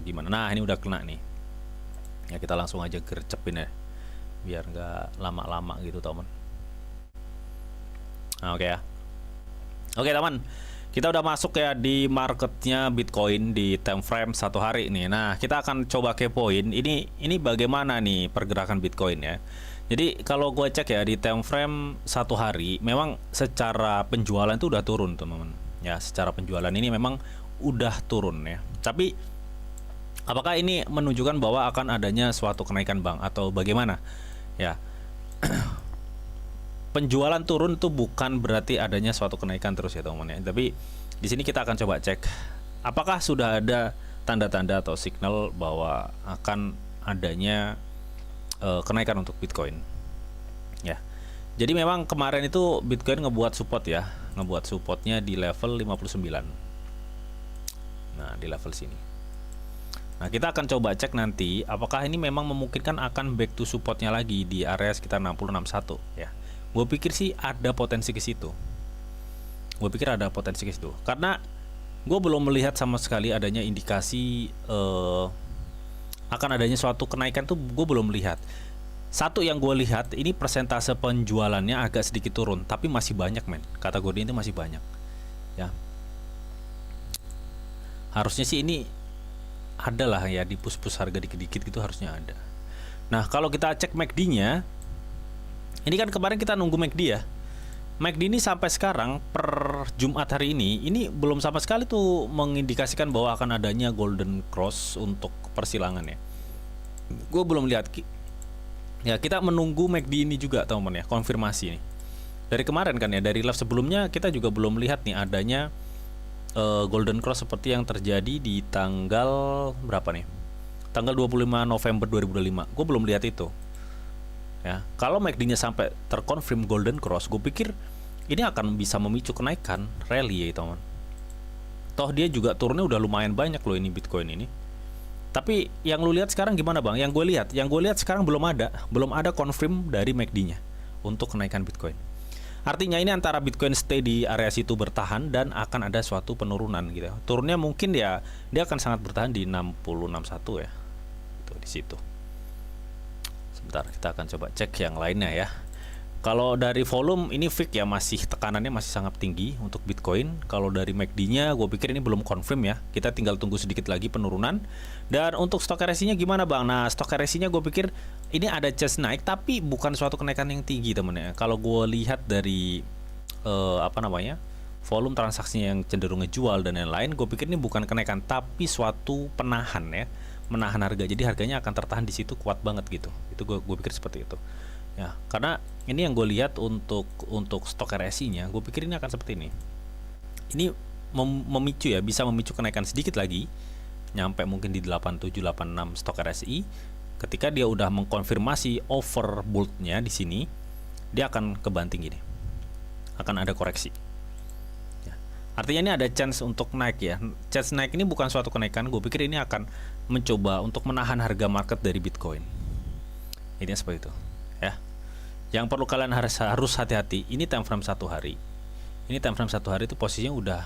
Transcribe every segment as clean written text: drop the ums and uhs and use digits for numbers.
gimana. Nah ini udah kena nih ya, kita langsung aja gercepin ya biar nggak lama-lama gitu teman. Nah, oke ya. Oke teman, kita udah masuk ya di marketnya Bitcoin di time frame 1 hari nih. Nah kita akan coba kepoin ini bagaimana nih pergerakan Bitcoin ya. Jadi kalau gue cek ya di time frame 1 hari, memang secara penjualan itu udah turun teman-teman. Ya secara penjualan ini memang udah turun ya. Tapi apakah ini menunjukkan bahwa akan adanya suatu kenaikan bang atau bagaimana? Ya, penjualan turun itu bukan berarti adanya suatu kenaikan terus ya teman-teman ya. Tapi di sini kita akan coba cek apakah sudah ada tanda-tanda atau signal bahwa akan adanya kenaikan untuk Bitcoin. Ya. Jadi memang kemarin itu Bitcoin ngebuat support ya, ngebuat supportnya di level 59. Nah, di level sini. Nah, kita akan coba cek nanti apakah ini memang memungkinkan akan back to supportnya lagi di area sekitar 60-61 ya. Gue pikir sih ada potensi ke situ. Karena gue belum melihat sama sekali adanya indikasi akan adanya suatu kenaikan tuh gue belum lihat. Satu yang gue lihat ini persentase penjualannya agak sedikit turun, tapi masih banyak men. Kategori ini masih banyak. Ya. Harusnya sih ini ada lah ya, di push-push harga dikit-dikit gitu harusnya ada. Nah kalau kita cek MACD-nya, ini kan kemarin kita nunggu MACD ya. MACD ini sampai sekarang per Jumat hari ini belum sama sekali tuh mengindikasikan bahwa akan adanya golden cross untuk persilangan ya. Gue belum lihat. Ya kita menunggu MACD ini juga teman-teman ya, konfirmasi nih. Dari kemarin kan ya, dari live sebelumnya kita juga belum lihat nih adanya golden cross seperti yang terjadi di tanggal berapa nih? Tanggal 25 November 2025. Gue belum lihat itu. Ya, kalau MACD-nya sampai terkonfirm golden cross, gue pikir ini akan bisa memicu kenaikan rally ya, teman. Toh dia juga turunnya udah lumayan banyak loh ini Bitcoin ini. Tapi yang lu lihat sekarang gimana, Bang? Yang gue lihat sekarang belum ada confirm dari MACD-nya untuk kenaikan Bitcoin. Artinya ini antara Bitcoin stay di area situ bertahan dan akan ada suatu penurunan gitu. Turunnya mungkin ya dia akan sangat bertahan di 60-61 ya. Itu di situ. Sebentar, kita akan coba cek yang lainnya ya. Kalau dari volume ini fix ya, masih tekanannya masih sangat tinggi untuk Bitcoin. Kalau dari MACD-nya gue pikir ini belum confirm ya. Kita tinggal tunggu sedikit lagi penurunan. Dan untuk stok RSI-nya gimana, Bang? Nah, stok RSI-nya gue pikir ini ada chance naik tapi bukan suatu kenaikan yang tinggi, temen ya. Kalau gue lihat dari volume transaksinya yang cenderung ngejual dan lain-lain, gue pikir ini bukan kenaikan tapi suatu penahan ya. Menahan harga. Jadi harganya akan tertahan di situ kuat banget gitu. Itu gue pikir seperti itu. Ya, karena ini yang gue lihat untuk stok RSI-nya, gue pikir ini akan seperti ini. Ini memicu ya, bisa memicu kenaikan sedikit lagi, nyampe mungkin di 8786 stok RSI. Ketika dia udah mengkonfirmasi overbought-nya di sini, dia akan kebanting gini. Akan ada koreksi. Ya. Artinya ini ada chance untuk naik ya. Chance naik ini bukan suatu kenaikan, gue pikir ini akan mencoba untuk menahan harga market dari Bitcoin. Ini seperti itu, ya. Yang perlu kalian harus hati-hati, ini time frame 1 hari. Ini time frame 1 hari itu posisinya udah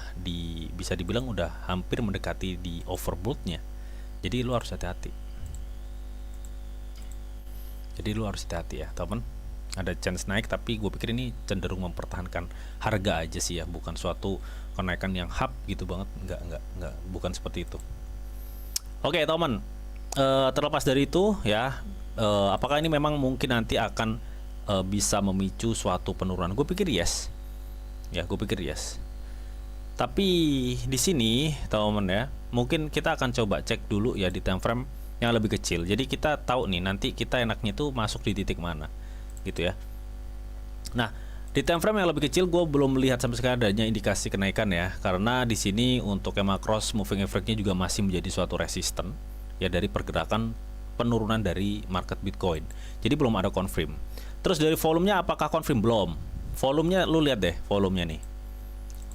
bisa dibilang udah hampir mendekati di overbought-nya. Jadi lu harus hati-hati. Ya, teman. Ada chance naik tapi gue pikir ini cenderung mempertahankan harga aja sih ya, bukan suatu kenaikan yang hap gitu banget. Enggak, bukan seperti itu. Oke, teman. Terlepas dari itu ya, apakah ini memang mungkin nanti akan bisa memicu suatu penurunan? Gue pikir yes. Ya, gue pikir yes. Tapi di sini, teman-teman ya, mungkin kita akan coba cek dulu ya di time frame yang lebih kecil. Jadi kita tahu nih nanti kita enaknya tuh masuk di titik mana, gitu ya. Nah, di time frame yang lebih kecil gue belum melihat sama sekali adanya indikasi kenaikan ya, karena di sini untuk EMA cross moving average-nya juga masih menjadi suatu resisten ya dari pergerakan penurunan dari market Bitcoin. Jadi belum ada confirm. Terus dari volumenya apakah confirm? Belum. Volumenya lu lihat deh, volumenya nih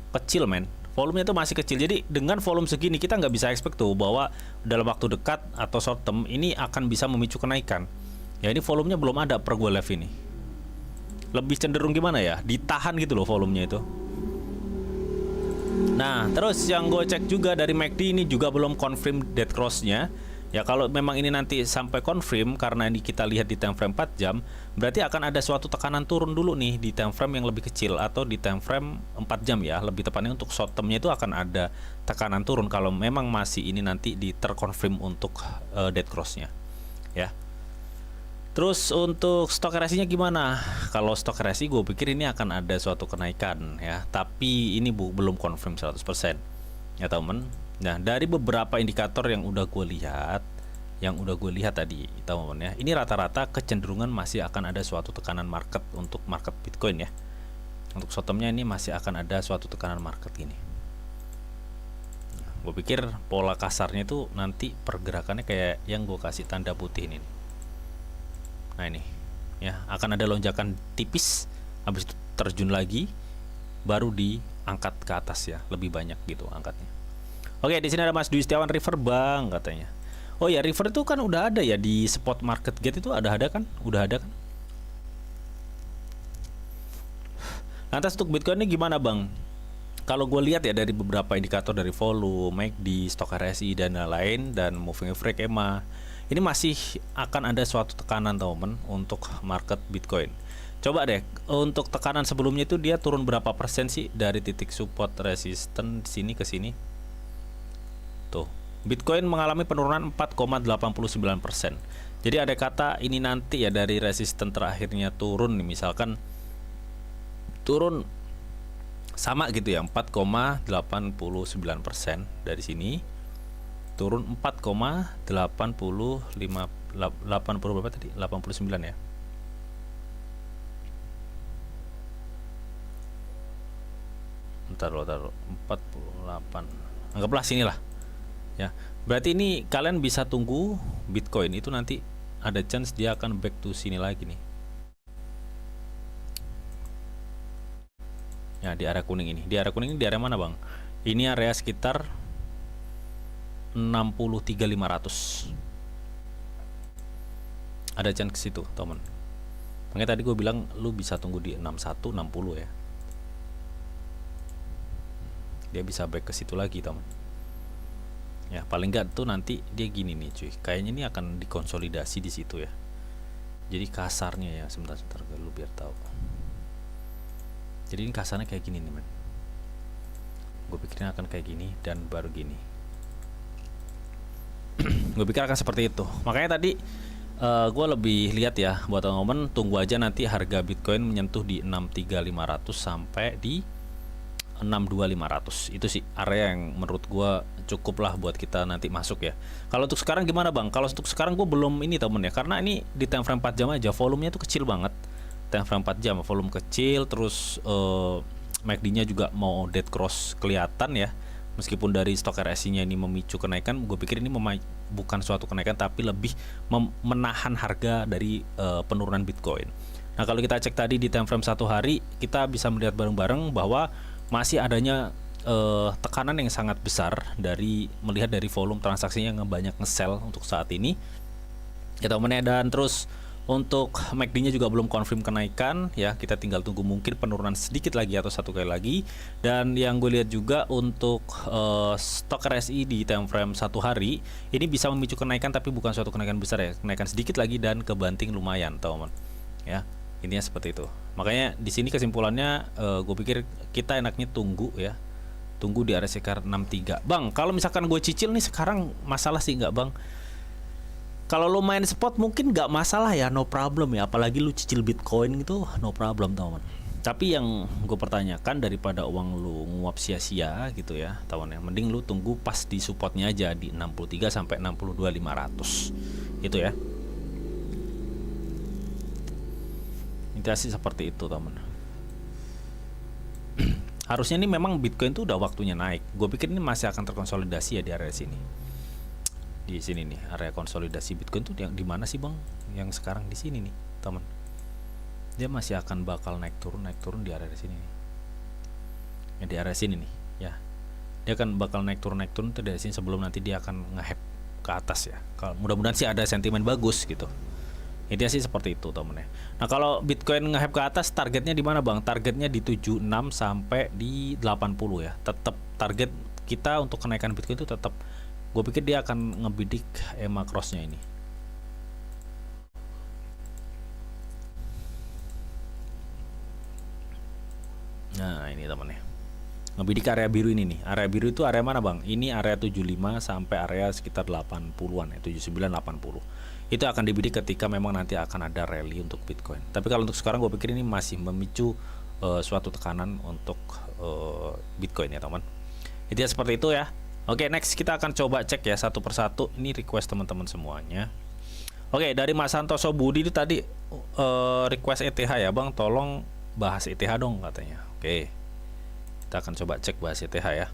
kecil men. Volumenya itu masih kecil. Jadi dengan volume segini kita nggak bisa expect tuh bahwa dalam waktu dekat atau short term ini akan bisa memicu kenaikan. Ya ini volumenya belum ada per gue live ini. Lebih cenderung gimana ya? Ditahan gitu loh volumenya itu. Nah, terus yang gue cek juga dari MACD ini juga belum confirm dead cross-nya. Ya kalau memang ini nanti sampai confirm karena ini kita lihat di time frame 4 jam, berarti akan ada suatu tekanan turun dulu nih di time frame yang lebih kecil atau di time frame 4 jam ya. Lebih tepatnya untuk short term-nya itu akan ada tekanan turun kalau memang masih ini nanti di terkonfirm untuk dead cross-nya. Ya. Terus untuk stok RSI-nya gimana? Kalau stok RSI gue pikir ini akan ada suatu kenaikan ya, tapi ini belum confirm 100% ya teman. Nah dari beberapa indikator yang udah gue lihat tadi teman ya, ini rata-rata kecenderungan masih akan ada suatu tekanan market untuk market Bitcoin ya. Untuk short term-nya ini masih akan ada suatu tekanan market ini. Nah, gue pikir pola kasarnya itu nanti pergerakannya kayak yang gue kasih tanda putih ini. Nah ini ya akan ada lonjakan tipis, habis itu terjun lagi, baru diangkat ke atas ya, lebih banyak gitu angkatnya. Oke, di sini ada Mas Dwi Setiawan, River Bang katanya. Oh ya, River itu kan udah ada ya di spot market gate itu udah ada kan? Lantas untuk Bitcoin ini gimana Bang? Kalau gue lihat ya dari beberapa indikator dari volume, MACD, stok RSI dan lain-lain dan moving average EMA, ini masih akan ada suatu tekanan teman untuk market Bitcoin. Coba deh untuk tekanan sebelumnya itu dia turun berapa persen sih dari titik support resisten sini ke sini? Tuh, Bitcoin mengalami penurunan 4,89%. Jadi ada kata ini nanti ya dari resisten terakhirnya turun nih, misalkan turun sama gitu ya 4,89% dari sini turun 4,85 80 berapa tadi 89 ya. Taruh 48 anggaplah sinilah ya. Berarti ini kalian bisa tunggu Bitcoin itu nanti ada chance dia akan back to sini lagi nih ya, di area kuning ini. Di area kuning ini di area mana Bang? Ini area sekitar 63.500. Ada chance ke situ teman. Makanya tadi gue bilang lu bisa tunggu di 61 60 ya. Dia bisa back ke situ lagi teman. Ya paling nggak tuh nanti dia gini nih cuy, kayaknya ini akan dikonsolidasi di situ ya. Jadi kasarnya ya, sebentar lu biar tahu. Jadi ini kasarnya kayak gini nih men. Gue pikirin akan kayak gini dan baru gini. Gue pikir akan seperti itu. Makanya tadi gue lebih lihat ya buat teman-teman, tunggu aja nanti harga Bitcoin menyentuh di 63.500 sampai di 62.500. Itu sih area yang menurut gue cukup lah buat kita nanti masuk ya. Kalau untuk sekarang gimana Bang? Kalau untuk sekarang gue belum ini temen ya, karena ini di time frame 4 jam aja volumenya tuh kecil banget. Time frame 4 jam volume kecil, terus MACD-nya juga mau dead cross kelihatan ya. Meskipun dari stok RSI-nya ini memicu kenaikan, gue pikir ini bukan suatu kenaikan tapi lebih menahan harga dari penurunan Bitcoin. Nah kalau kita cek tadi di time frame 1 hari, kita bisa melihat bareng-bareng bahwa masih adanya tekanan yang sangat besar melihat dari volume transaksinya yang banyak nge-sell untuk saat ini ya teman-teman. Dan terus untuk MACD-nya juga belum confirm kenaikan ya, kita tinggal tunggu mungkin penurunan sedikit lagi atau satu kali lagi. Dan yang gue lihat juga untuk stok RSI di time frame 1 hari ini bisa memicu kenaikan tapi bukan suatu kenaikan besar ya, kenaikan sedikit lagi dan kebanting lumayan teman-teman ya. Intinya seperti itu. Makanya di sini kesimpulannya gue pikir kita enaknya tunggu ya. Tunggu di area sekitar 63. Bang, kalau misalkan gue cicil nih sekarang masalah sih nggak Bang? Kalau lo main spot mungkin nggak masalah ya, no problem ya. Apalagi lu cicil Bitcoin gitu, no problem teman. Tapi yang gue pertanyakan, daripada uang lu nguap sia-sia gitu ya teman ya, mending lu tunggu pas di supportnya aja di 63 sampai 62.500 itu ya. Intinya sih seperti itu teman. Harusnya ini memang Bitcoin tuh udah waktunya naik. Gue pikir ini masih akan terkonsolidasi ya di area sini. Di sini nih area konsolidasi Bitcoin tuh yang di mana sih Bang? Yang sekarang di sini nih teman. Dia masih akan bakal naik turun di area sini nih. Ya, di area sini nih ya. Dia akan bakal naik turun tuh dari sini sebelum nanti dia akan nge-hype ke atas ya. Kalau mudah-mudahan sih ada sentimen bagus gitu. Intinya sih seperti itu temen ya. Nah kalau Bitcoin nge-hype ke atas, targetnya di mana Bang? Targetnya di 76 sampai di 80 ya. Tetap target kita untuk kenaikan Bitcoin itu tetap, gue pikir dia akan ngebidik EMA crossnya ini. Nah ini temennya, ngebidik area biru ini nih. Area biru itu area mana bang? Ini area 75 sampai area sekitar 80-an ya, 79-80. Itu akan dibidik ketika memang nanti akan ada rally untuk Bitcoin. Tapi kalau untuk sekarang gue pikir ini masih memicu suatu tekanan untuk Bitcoin ya teman. Itu ya seperti itu ya. Oke, next kita akan coba cek ya satu persatu. Ini request teman-teman semuanya. Oke, dari Mas Santoso Budi itu tadi request ETH ya bang, tolong bahas ETH dong katanya. Oke, kita akan coba cek bahas ETH ya.